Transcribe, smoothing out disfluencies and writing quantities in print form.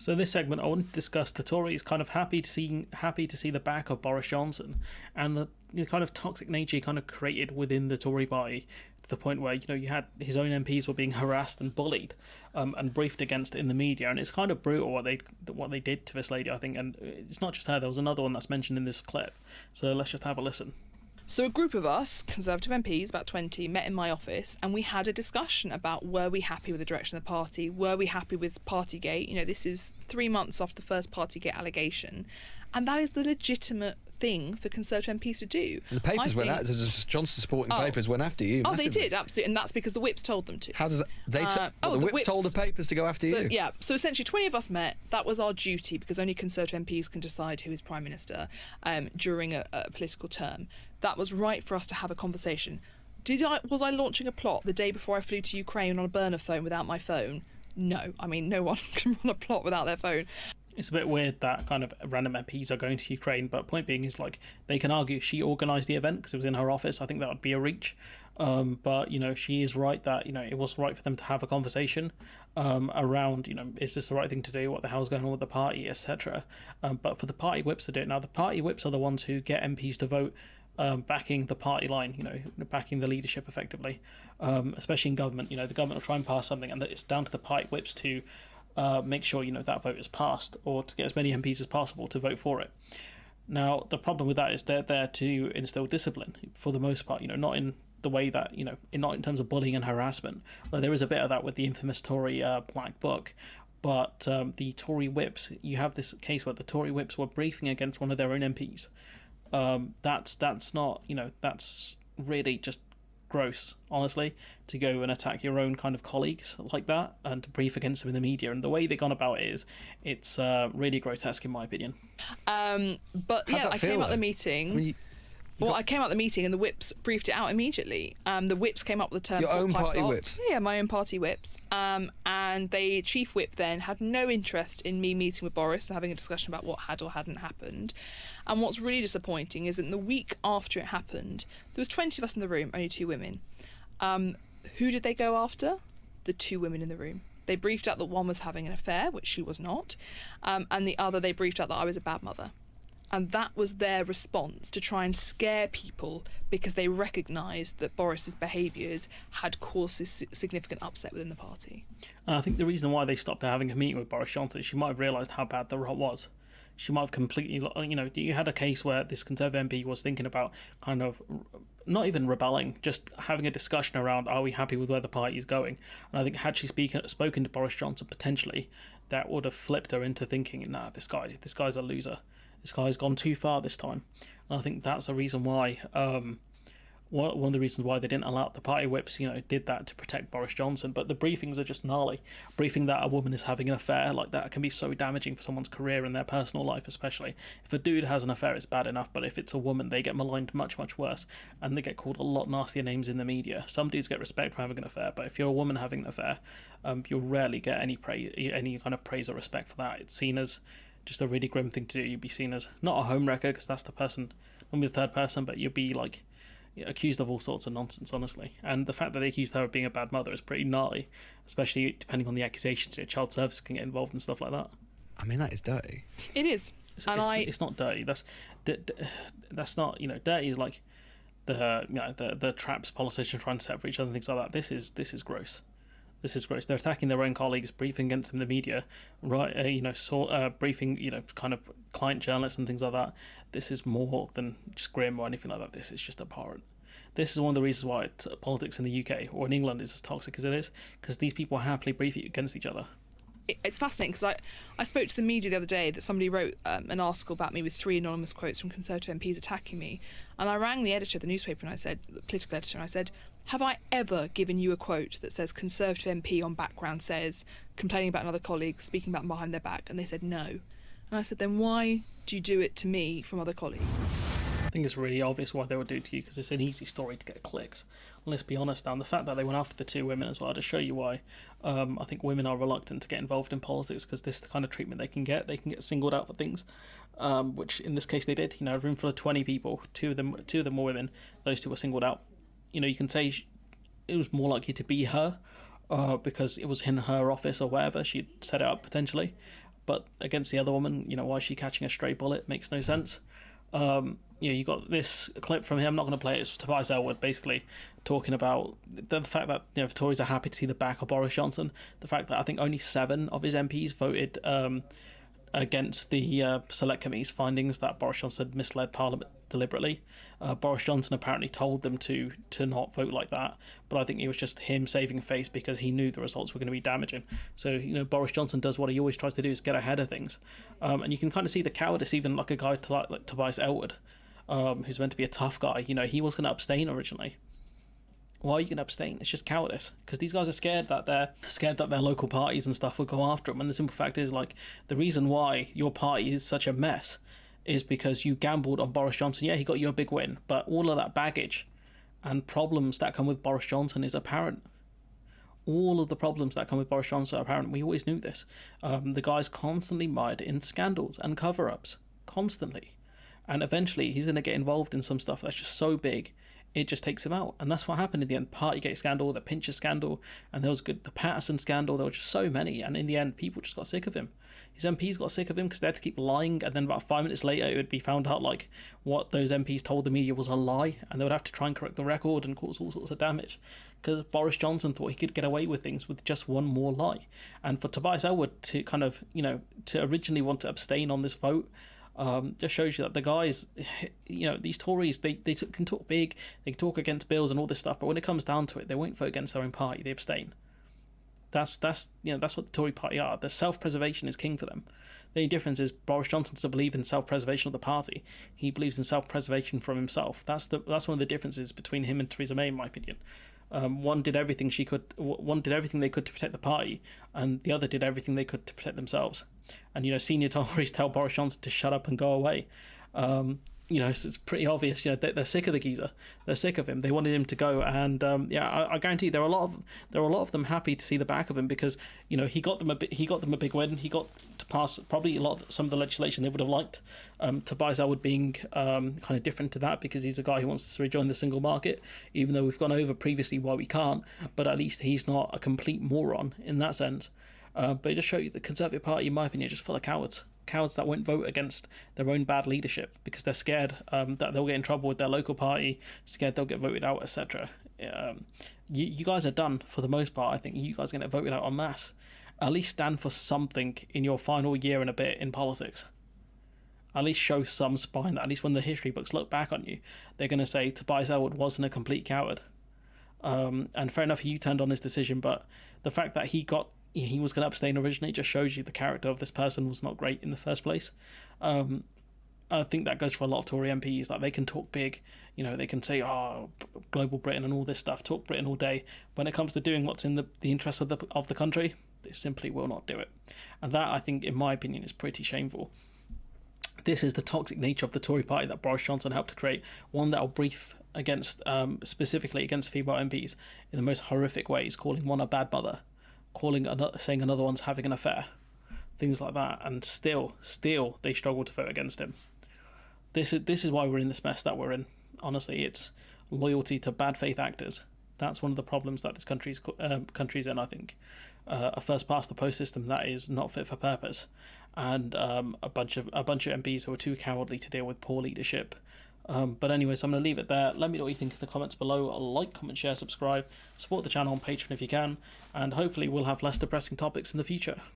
So in this segment, I want to discuss the Tories kind of happy to see the back of Boris Johnson, and the kind of toxic nature he kind of created within the Tory party, to the point where you had his own MPs were being harassed and bullied, and briefed against in the media, and it's kind of brutal what they did to this lady, I think. And it's not just her. There was another one that's mentioned in this clip. So let's just have a listen. So a group of us, Conservative MPs, about 20, met in my office, and we had a discussion about, were we happy with the direction of the party? Were we happy with Partygate? This is 3 months after the first Partygate allegation, and that is the legitimate thing for Conservative MPs to do. And the papers went out. Johnson supporting papers went after you. Massively. They did, absolutely, and that's because the whips told them to. How does that? The whips told the papers to go after you. Yeah. So essentially, 20 of us met. That was our duty, because only Conservative MPs can decide who is Prime Minister during a political term. That was right for us to have a conversation. Was I launching a plot the day before I flew to Ukraine on a burner phone without my phone? No. I mean, no one can run a plot without their phone. It's a bit weird that kind of random MPs are going to Ukraine, but point being is, they can argue she organised the event because it was in her office. I think that would be a reach. But she is right that, it was right for them to have a conversation around, is this the right thing to do? What the hell's going on with the party, etc. But for the party whips to do it. Now, the party whips are the ones who get MPs to vote backing the party line, backing the leadership effectively, especially in government. The government will try and pass something, and it's down to the party whips to make sure that vote is passed, or to get as many MPs as possible to vote for it. Now, the problem with that is they're there to instill discipline for the most part, not in the way that, not in terms of bullying and harassment, though there is a bit of that with the infamous Tory Black Book. But the Tory whips, you have this case where the Tory whips were briefing against one of their own MPs. That's not, that's really just gross, honestly, to go and attack your own kind of colleagues like that and to brief against them in the media. And the way they've gone about it it's really grotesque in my opinion. But yeah, I came out the meeting. I came out the meeting and the whips briefed it out immediately. The whips came up with the term... Your own party whips? Yeah, my own party whips. And the chief whip then had no interest in me meeting with Boris and having a discussion about what had or hadn't happened. And what's really disappointing is that in the week after it happened, there was 20 of us in the room, only 2 women. Who did they go after? The 2 women in the room. They briefed out that one was having an affair, which she was not, and the other they briefed out that I was a bad mother. And that was their response, to try and scare people because they recognised that Boris's behaviours had caused a significant upset within the party. And I think the reason why they stopped having a meeting with Boris Johnson is she might have realised how bad the rot was. She might have completely, you had a case where this Conservative MP was thinking about kind of not even rebelling, just having a discussion around, are we happy with where the party is going? And I think had she spoken to Boris Johnson, potentially, that would have flipped her into thinking, nah, this guy's a loser. This guy's gone too far this time. And I think that's the reason why, one of the reasons why they didn't allow the party whips, did that to protect Boris Johnson. But the briefings are just gnarly. Briefing that a woman is having an affair like that can be so damaging for someone's career and their personal life, especially. If a dude has an affair, it's bad enough, but if it's a woman, they get maligned much, much worse. And they get called a lot nastier names in the media. Some dudes get respect for having an affair, but if you're a woman having an affair, you'll rarely get any kind of praise or respect for that. It's seen as just a really grim thing to do. You'd be seen as not a homewrecker, because that's the person, only the third person, but you'd be accused of all sorts of nonsense, honestly. And the fact that they accused her of being a bad mother is pretty gnarly, especially depending on the accusations. Child services can get involved and stuff like that. I mean, that is dirty. It is. It's not dirty. That's not, dirty is like the traps politicians trying to set for each other and things like that. This is gross. This is gross. They're attacking their own colleagues, briefing against them in the media, right? Briefing, kind of client journalists and things like that. This is more than just grim or anything like that. This is just abhorrent. This is one of the reasons why politics in the UK or in England is as toxic as it is, because these people happily brief against each other. It's fascinating, because I spoke to the media the other day that somebody wrote an article about me with 3 anonymous quotes from Conservative MPs attacking me, and I rang the editor of the newspaper, and I said, the political editor, and I said, have I ever given you a quote that says Conservative MP on background says, complaining about another colleague, speaking about them behind their back? And they said no. And I said, then why do you do it to me from other colleagues? I think it's really obvious why they would do it to you, because it's an easy story to get clicks. And let's be honest now, and the fact that they went after the 2 women as well, to show you why I think women are reluctant to get involved in politics, because this is the kind of treatment they can get singled out for things, which in this case they did. A room full of 20 people, two of them were women, those 2 were singled out. You can say it was more likely to be her, because it was in her office or wherever she'd set it up potentially. but against the other woman, why is she catching a stray bullet? Makes no sense. You got this clip from him. I'm not going to play it. It's Tobias Ellwood basically talking about the fact that the Tories are happy to see the back of Boris Johnson. The fact that I think only 7 of his MPs voted against the Select Committee's findings that Boris Johnson had misled Parliament deliberately. Boris Johnson apparently told them to not vote like that, but I think it was just him saving face because he knew the results were going to be damaging. So Boris Johnson does what he always tries to do, is get ahead of things, and you can kind of see the cowardice even like a guy like Tobias Ellwood, who's meant to be a tough guy. He was going to abstain originally. Why are you going to abstain? It's just cowardice, because these guys are scared that their local parties and stuff will go after them. And the simple fact is, like, the reason why your party is such a mess is because you gambled on Boris Johnson. Yeah, he got you a big win, but all of that baggage and problems that come with Boris Johnson is apparent. All of the problems that come with Boris Johnson are apparent. We always knew this. The guy's constantly mired in scandals and cover-ups, constantly. And eventually he's going to get involved in some stuff that's just so big, it just takes him out. And that's what happened in the end. Partygate scandal, the Pincher scandal, and there was the Patterson scandal. There were just so many. And in the end, people just got sick of him. His MPs got sick of him because they had to keep lying. And then about 5 minutes later, it would be found out like what those MPs told the media was a lie. And they would have to try and correct the record and cause all sorts of damage. Because Boris Johnson thought he could get away with things with just one more lie. And for Tobias Ellwood to kind of, to originally want to abstain on this vote, just shows you that the guys, these Tories, they can talk big, they can talk against bills and all this stuff, but when it comes down to it, they won't vote against their own party. They abstain. That's what the Tory party are. The self-preservation is king for them. The only difference is Boris Johnson doesn't believe in self-preservation of the party. He believes in self-preservation from himself. That's one of the differences between him and Theresa May, in my opinion. One did everything they could to protect the party, and the other did everything they could to protect themselves. And senior Tories tell Boris Johnson to shut up and go away. It's pretty obvious. They're sick of the geezer. They're sick of him. They wanted him to go, and I guarantee there are a lot of them happy to see the back of him because he got them a big win. He got to pass probably some of the legislation they would have liked. Tobias Ellwood being kind of different to that because he's a guy who wants to rejoin the single market, even though we've gone over previously why we can't. But at least he's not a complete moron in that sense. But it just shows you the Conservative Party, in my opinion, is just full of cowards. Cowards that won't vote against their own bad leadership because they're scared that they'll get in trouble with their local party, scared they'll get voted out, etc. You guys are done for the most part. I think you guys are going to get voted out en masse. At least stand for something in your final year and a bit in politics. At least show some spine. At least when the history books look back on you, they're going to say Tobias Ellwood wasn't a complete coward. And fair enough, he turned on his decision, but the fact that he was going to abstain originally just shows you the character of this person was not great in the first place. I think that goes for a lot of Tory MPs. Like, they can talk big, they can say, global Britain and all this stuff, talk Britain all day. When it comes to doing what's in the interest of the country, they simply will not do it. And that, I think, in my opinion, is pretty shameful. This is the toxic nature of the Tory party that Boris Johnson helped to create, one that will brief against, specifically against female MPs in the most horrific ways, calling one a bad mother, saying another one's having an affair, things like that, and still they struggle to vote against him. This is why we're in this mess that we're in. Honestly, it's loyalty to bad faith actors. That's one of the problems that this country's in. I think a first past the post system that is not fit for purpose, and a bunch of MPs who are too cowardly to deal with poor leadership. But anyways, I'm going to leave it there. Let me know what you think in the comments below. Like, comment, share, subscribe, support the channel on Patreon if you can, and hopefully we'll have less depressing topics in the future.